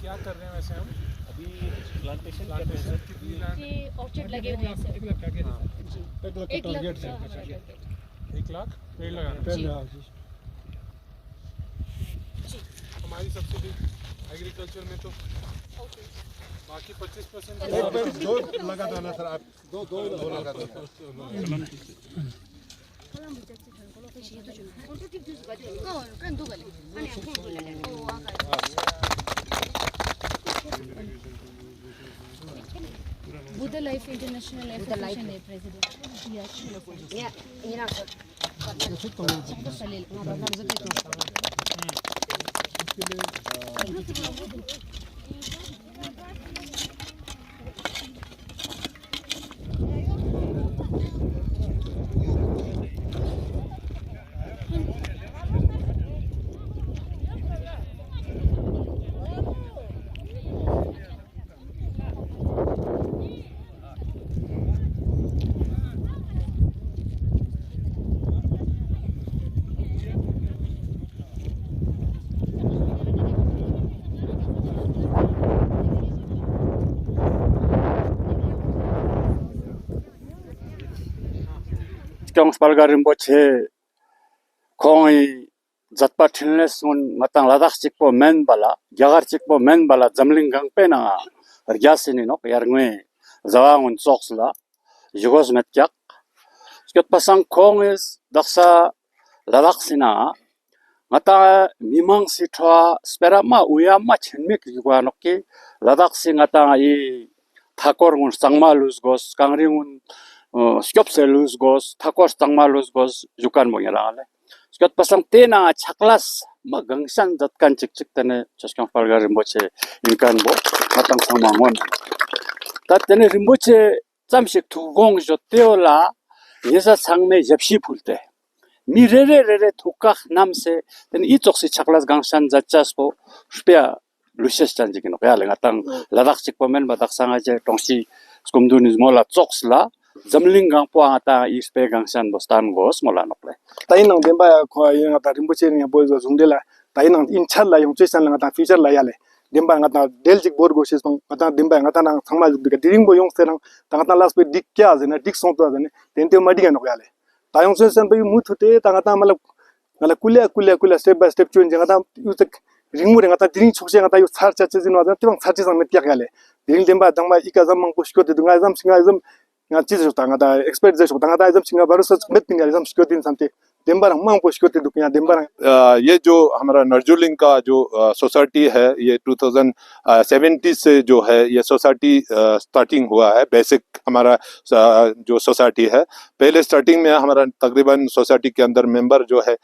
क्या कर रहे हैं वैसे हम अभी प्लांटेशन प्लांटेशन कितनी लैंड ये ऑर्चिड लगे हुए हैं सर। 1 लाख टारगेट का हमारा टारगेट 1 लाख पेड़ लगाना जी जी हमारी सब्सिडी एग्रीकल्चर में तो ओके बाकी 25% एक पेड़ दो लगा दो ना सर आप दो लगा दो बुद्ध लाइफ इंटरनेशनल एसोसिएशन है president Palga Rinpoche Koi Zatpa Tilnes un Matang Ladak Chikpo Men Bala, Yagar Chikpo Men Bala, Zamling Gang Pena, Yasin no, Yarngwe, Zawang Soxla, Jugos Metjak. Skot Pasang Kong is Daksa Ladak Sina, Mata Mimang Sitwa, Sperama, Uyama Chinmik Yuanoki, Ladak Singata I Takor Sangma Luz Gos, Kangring Skopse Luz Gos, Takor Sangma Luz Gos, Yukan Moyale. Skot Pasang Tena, Chaklas, Magangsan, that can chick tene, Chaskang Palga Rimboche, Incanbo, Matang Samangon. That then Rimboche, Samshik to Gong Joteola, Yesa Sangme Japshi Pulte. Mi Rere Tukach Namse, then Itoxi Chaklas Gangsan, Zatchaspo, Spea, Lucius Chanjikin, Yalang, Ladak Chikpomen, Badak Sangaje, Tongsi, Skumdunis Mola, Zoxla. Zamling gang po ata ispe gangsan bostan gos molanople. Tainang demba ko yung ata rimbuche ni boy go zungdela tainang inchal la yung chesan lang ata future la yale demba ngata deljik bor go ses pang ata demba ngata nang thangma juk dika diring bo yung serang tangata last pe dik kya jena dik song to jene tente madi ga no yale tayong sesan pe mu thute tangata malap ngala kulia step by step chuin ngata yutek ringmu ngata diring chokse ngata yu sar cha chejin wa tibang sar chesang met yak yale diring demba dangma ika zamang pushko de dunga zam singa zam ngaji jo tangata expert jo tangata zam singa baru such met pinga zam shko din samte dembar mang pushko te dukiya dembar ये जो हमारा नर्जुलिंग का जो society है ये 2070 से जो है ये सोसाइटी स्टार्टिंग हुआ है बेसिक हमारा जो सोसाइटी है पहले स्टार्टिंग में हमारा तकरीबन सोसाइटी के अंदर मेंबर जो है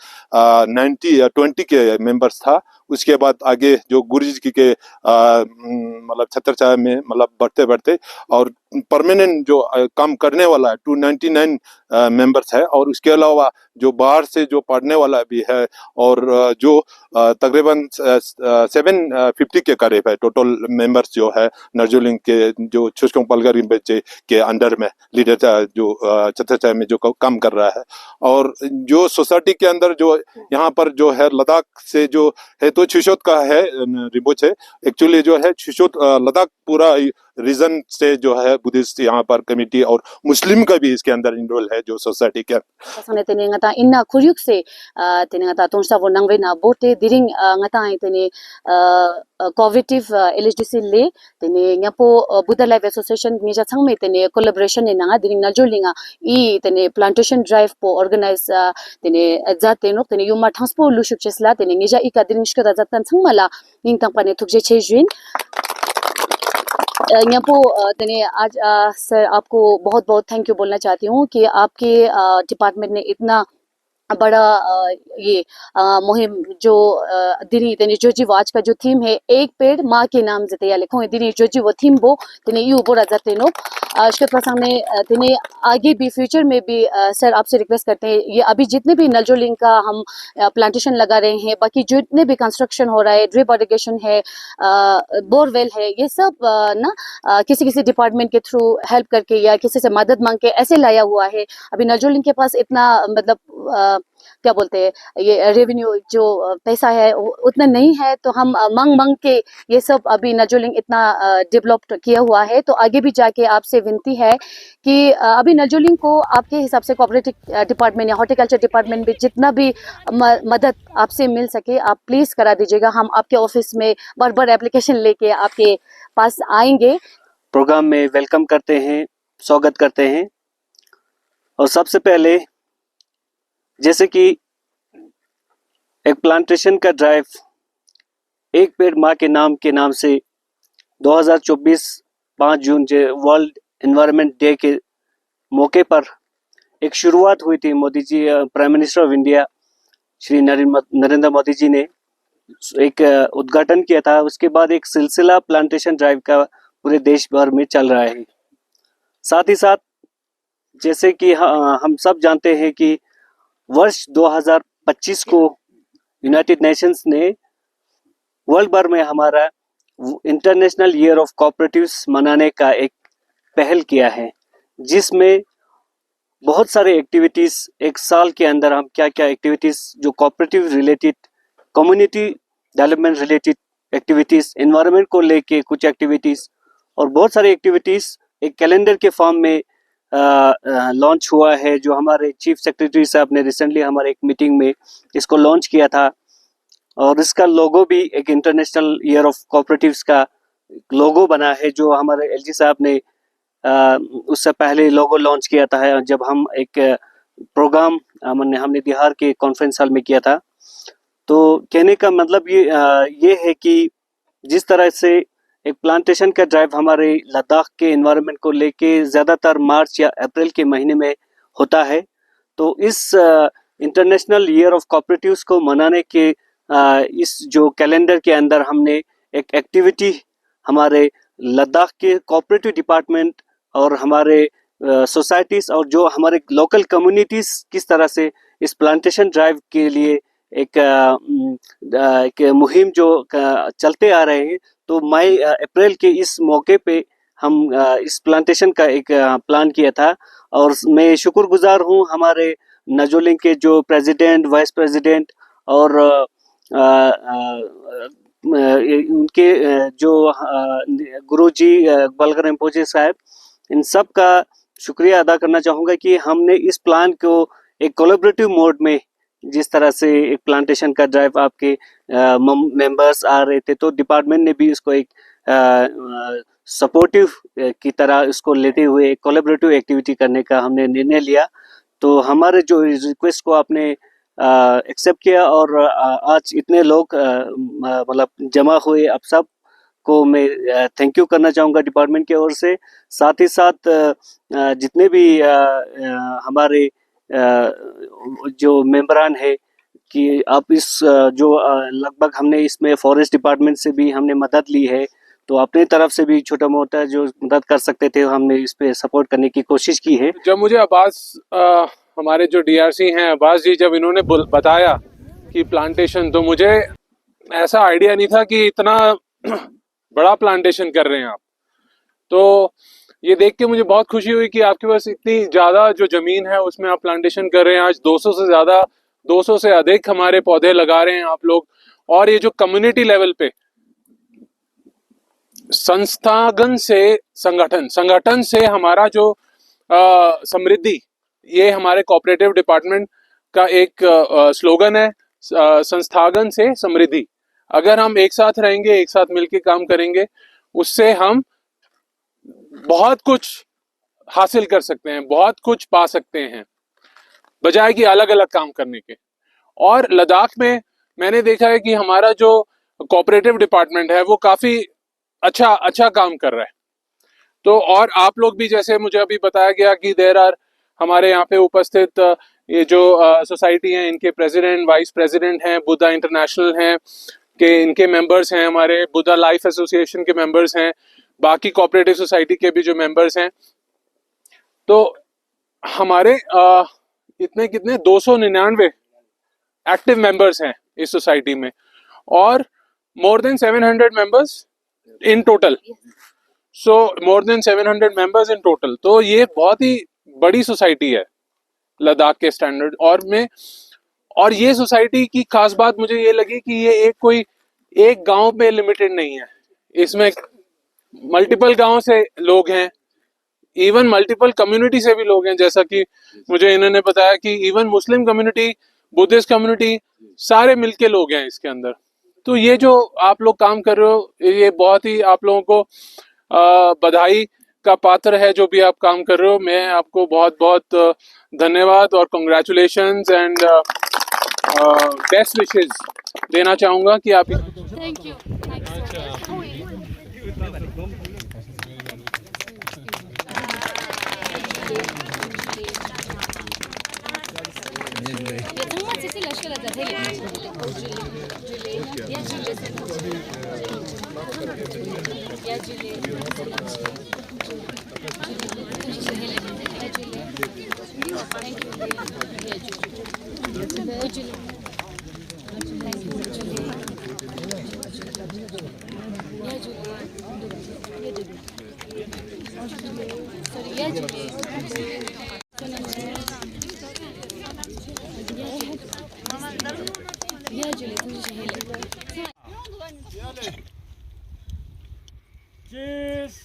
90 या 20 के मेंबर्स था उसके बाद आगे जो गुरुजी जी के मतलब छत्रछाया में मतलब बढ़ते और परमानेंट जो काम करने वाला है 299 मेंबर्स है और उसके अलावा जो बाहर से जो पढ़ने वाला भी है और जो तकरीबन 750 के करीब है टोटल मेंबर्स जो है नर्जुलिंग के जो छुशकों पलगर बच्चे के अंडर में लीडर जो छत्रछाया में जो काम कर रहा है और जो सोसाइटी के अंदर जो यहाँ पर जो है लद्दाख से जो है तो छुशोत का है रिम्पोचे एक्चुअली जो है छुशोत लद्दाख पूरा रीजन से जो है बुद्धिस्ट यहाँ पर कमिटी और मुस्लिम का भी इसके अंदर इनरोल है जो सोसाइटी के pasane tene ngata inna khuryuk se tene ngata tongsa bo nangwe na bote diring ngata ai tene cooperative LHDC le tene ngapo Buddha Life Association nija changme tene collaboration ne nanga diring na jolinga I tene plantation drive po organize tene jate no tene yuma transpo lushuk chesla tene nija ika diring shkada jatan changmala ning tangpane thukje chejwin यहाँ तने आज sir आपको बहुत बहुत thank you बोलना चाहती हूँ कि आपके डिपार्टमेंट ने इतना बड़ा ये मुहिम जो दिनी तने जो जी आज का जो थीम है एक पेड़ माँ के नाम जते या लिखो दिनी जो जी वो थीम वो तने यू बोला जाते नो इसके प्रसंग में तने आगे भी फ्यूचर में भी सर आपसे रिक्वेस्ट करते हैं ये अभी जितने भी नलजोलिंग का हम प्लांटेशन लगा रहे हैं बाकी जितने भी कंस्ट्रक्शन हो रहा है ड्रिप इरिगेशन है बोरवेल है ये सब ना किसी डिपार्टमेंट के थ्रू हेल्प करके या किसी से मदद मांग के ऐसे लाया हुआ है अभी नलजोलिंग के पास इतना मतलब क्या बोलते हैं ये रेवेन्यू जो पैसा है उतना नहीं है, तो हम मांग मांग के ये सब अभी नजोलिंग इतना डेवलप किया हुआ है। तो आगे भी जाके आपसे विनती है कि अभी नजोलिंग को आपके हिसाब से कोऑपरेटिव डिपार्टमेंट या हॉर्टिकल्चर डिपार्टमेंट में जितना भी मदद आपसे मिल सके आप प्लीज़ करा दीजिएगा। हम आपके ऑफिस में बार बार एप्लीकेशन लेके आपके पास आएंगे। प्रोग्राम में वेलकम करते हैं, स्वागत करते हैं। और सबसे पहले जैसे कि एक प्लांटेशन का ड्राइव एक पेड़ माँ के नाम से 2024 5 जून वर्ल्ड एनवायरनमेंट डे के मौके पर एक शुरुआत हुई थी। Modi ji, prime minister of India Shri Narendra Modi ji ने एक उद्घाटन किया था। उसके बाद एक सिलसिला प्लांटेशन ड्राइव का पूरे देश भर में चल रहा है। साथ ही साथ जैसे कि हम सब जानते हैं कि वर्ष 2025 को यूनाइटेड नेशंस ने वर्ल्ड भर में हमारा इंटरनेशनल ईयर ऑफ कोऑपरेटिव्स मनाने का एक पहल किया है, जिसमें बहुत सारे एक्टिविटीज एक साल के अंदर हम क्या क्या एक्टिविटीज जो cooperative related, community development related activities, environment को लेके कुछ एक्टिविटीज और बहुत सारी एक्टिविटीज एक कैलेंडर के फॉर्म में लॉन्च हुआ है, जो हमारे चीफ सेक्रेटरी साहब ने रिसेंटली हमारे एक मीटिंग में इसको लॉन्च किया था। और इसका लोगो भी एक इंटरनेशनल ईयर ऑफ कोऑपरेटिव्स का लोगो बना है, जो हमारे एलजी साहब ने उससे पहले लोगो लॉन्च किया था, जब हम एक प्रोग्राम हमने बिहार के कॉन्फ्रेंस हॉल में किया था। तो कहने का मतलब ये है कि जिस तरह से एक प्लांटेशन का ड्राइव हमारे लद्दाख के एनवायरनमेंट को लेके ज़्यादातर मार्च या अप्रैल के महीने में होता है, तो इस इंटरनेशनल ईयर ऑफ कोऑपरेटिव्स को मनाने के इस जो कैलेंडर के अंदर हमने एक एक्टिविटी हमारे लद्दाख के कोऑपरेटिव डिपार्टमेंट और हमारे सोसाइटीज़ और जो हमारे लोकल कम्युनिटीज़ किस तरह से इस प्लांटेशन ड्राइव के लिए एक मुहिम जो चलते आ रहे हैं। तो मई अप्रैल के इस मौके पे हम इस प्लांटेशन का एक प्लान किया था। और मैं शुक्रगुजार हूँ हमारे नजोलिंग के जो प्रेसिडेंट, वाइस प्रेसिडेंट और उनके जो गुरुजी बलगर रिम्पोचे साहब, इन सब का शुक्रिया अदा करना चाहूँगा कि हमने इस प्लान को एक कोलैबोरेटिव मोड में, जिस तरह से एक प्लांटेशन का ड्राइव आपके मेंबर्स आ रहे थे, तो डिपार्टमेंट ने भी इसको एक सपोर्टिव की तरह इसको लेते हुए एक कोलैबोरेटिव एक्टिविटी करने का हमने निर्णय लिया। तो हमारे जो रिक्वेस्ट को आपने एक्सेप्ट किया और आज इतने लोग मतलब जमा हुए, आप सब को मैं थैंक यू करना चाहूँगा डिपार्टमेंट की ओर से। साथ ही साथ जितने भी हमारे जो मेंबरान है कि आप इस जो लगभग हमने इसमें फॉरेस्ट डिपार्टमेंट से भी हमने मदद ली है, तो अपनी तरफ से भी छोटा मोटा जो मदद कर सकते थे हमने इस पे सपोर्ट करने की कोशिश की है। जब मुझे अब्बास हमारे जो डीआरसी हैं अब्बास जी, जब इन्होंने बताया कि प्लांटेशन, तो मुझे ऐसा आइडिया नहीं था कि इतना बड़ा प्लांटेशन कर रहे हैं आप। तो ये देख के मुझे बहुत खुशी हुई कि आपके पास इतनी ज़्यादा जो ज़मीन है उसमें आप प्लांटेशन कर रहे हैं। आज 200 से अधिक हमारे पौधे लगा रहे हैं आप लोग। और ये जो कम्युनिटी लेवल पे संस्थागन से संगठन से हमारा जो समृद्धि, ये हमारे कोऑपरेटिव डिपार्टमेंट का एक स्लोगन है, संस्थागन से समृद्धि। अगर हम एक साथ रहेंगे, एक साथ मिलकर काम करेंगे, उससे हम बहुत कुछ हासिल कर सकते हैं, बहुत कुछ पा सकते हैं, बजाय कि अलग अलग काम करने के। और लद्दाख में मैंने देखा है कि हमारा जो कोऑपरेटिव डिपार्टमेंट है वो काफ़ी अच्छा काम कर रहा है। तो और आप लोग भी, जैसे मुझे अभी बताया गया कि देर आर हमारे यहाँ पे उपस्थित ये जो सोसाइटी हैं, इनके प्रेसिडेंट, वाइस प्रेसिडेंट हैं, बुद्धा इंटरनेशनल हैं के इनके मेंबर्स हैं, हमारे बुद्धा लाइफ एसोसिएशन के मेंबर्स हैं, बाकी कोऑपरेटिव सोसाइटी के भी जो मेंबर्स हैं। तो हमारे इतने कितने 299 एक्टिव मेंबर्स हैं इस सोसाइटी में, और more than 700 members in total. So more than 700 members in total. तो ये बहुत ही बड़ी सोसाइटी है लद्दाख के स्टैंडर्ड। और ये सोसाइटी की खास बात मुझे ये लगी कि ये एक गांव पे लिमिटेड नहीं है, इसमें मल्टीपल गांव से लोग हैं, इवन मल्टीपल कम्युनिटी से भी लोग हैं। जैसा कि मुझे इन्होंने बताया कि even Muslim community, Buddhist community, सारे मिलके लोग हैं इसके अंदर। तो ये जो आप लोग काम कर रहे हो, ये बहुत ही आप लोगों को बधाई का पात्र है जो भी आप काम कर रहे हो। मैं आपको बहुत बहुत धन्यवाद और कंग्रेचुलेशंस एंड बेस्ट विशेस देना चाहूंगा कि आप थैंक यू Cheers.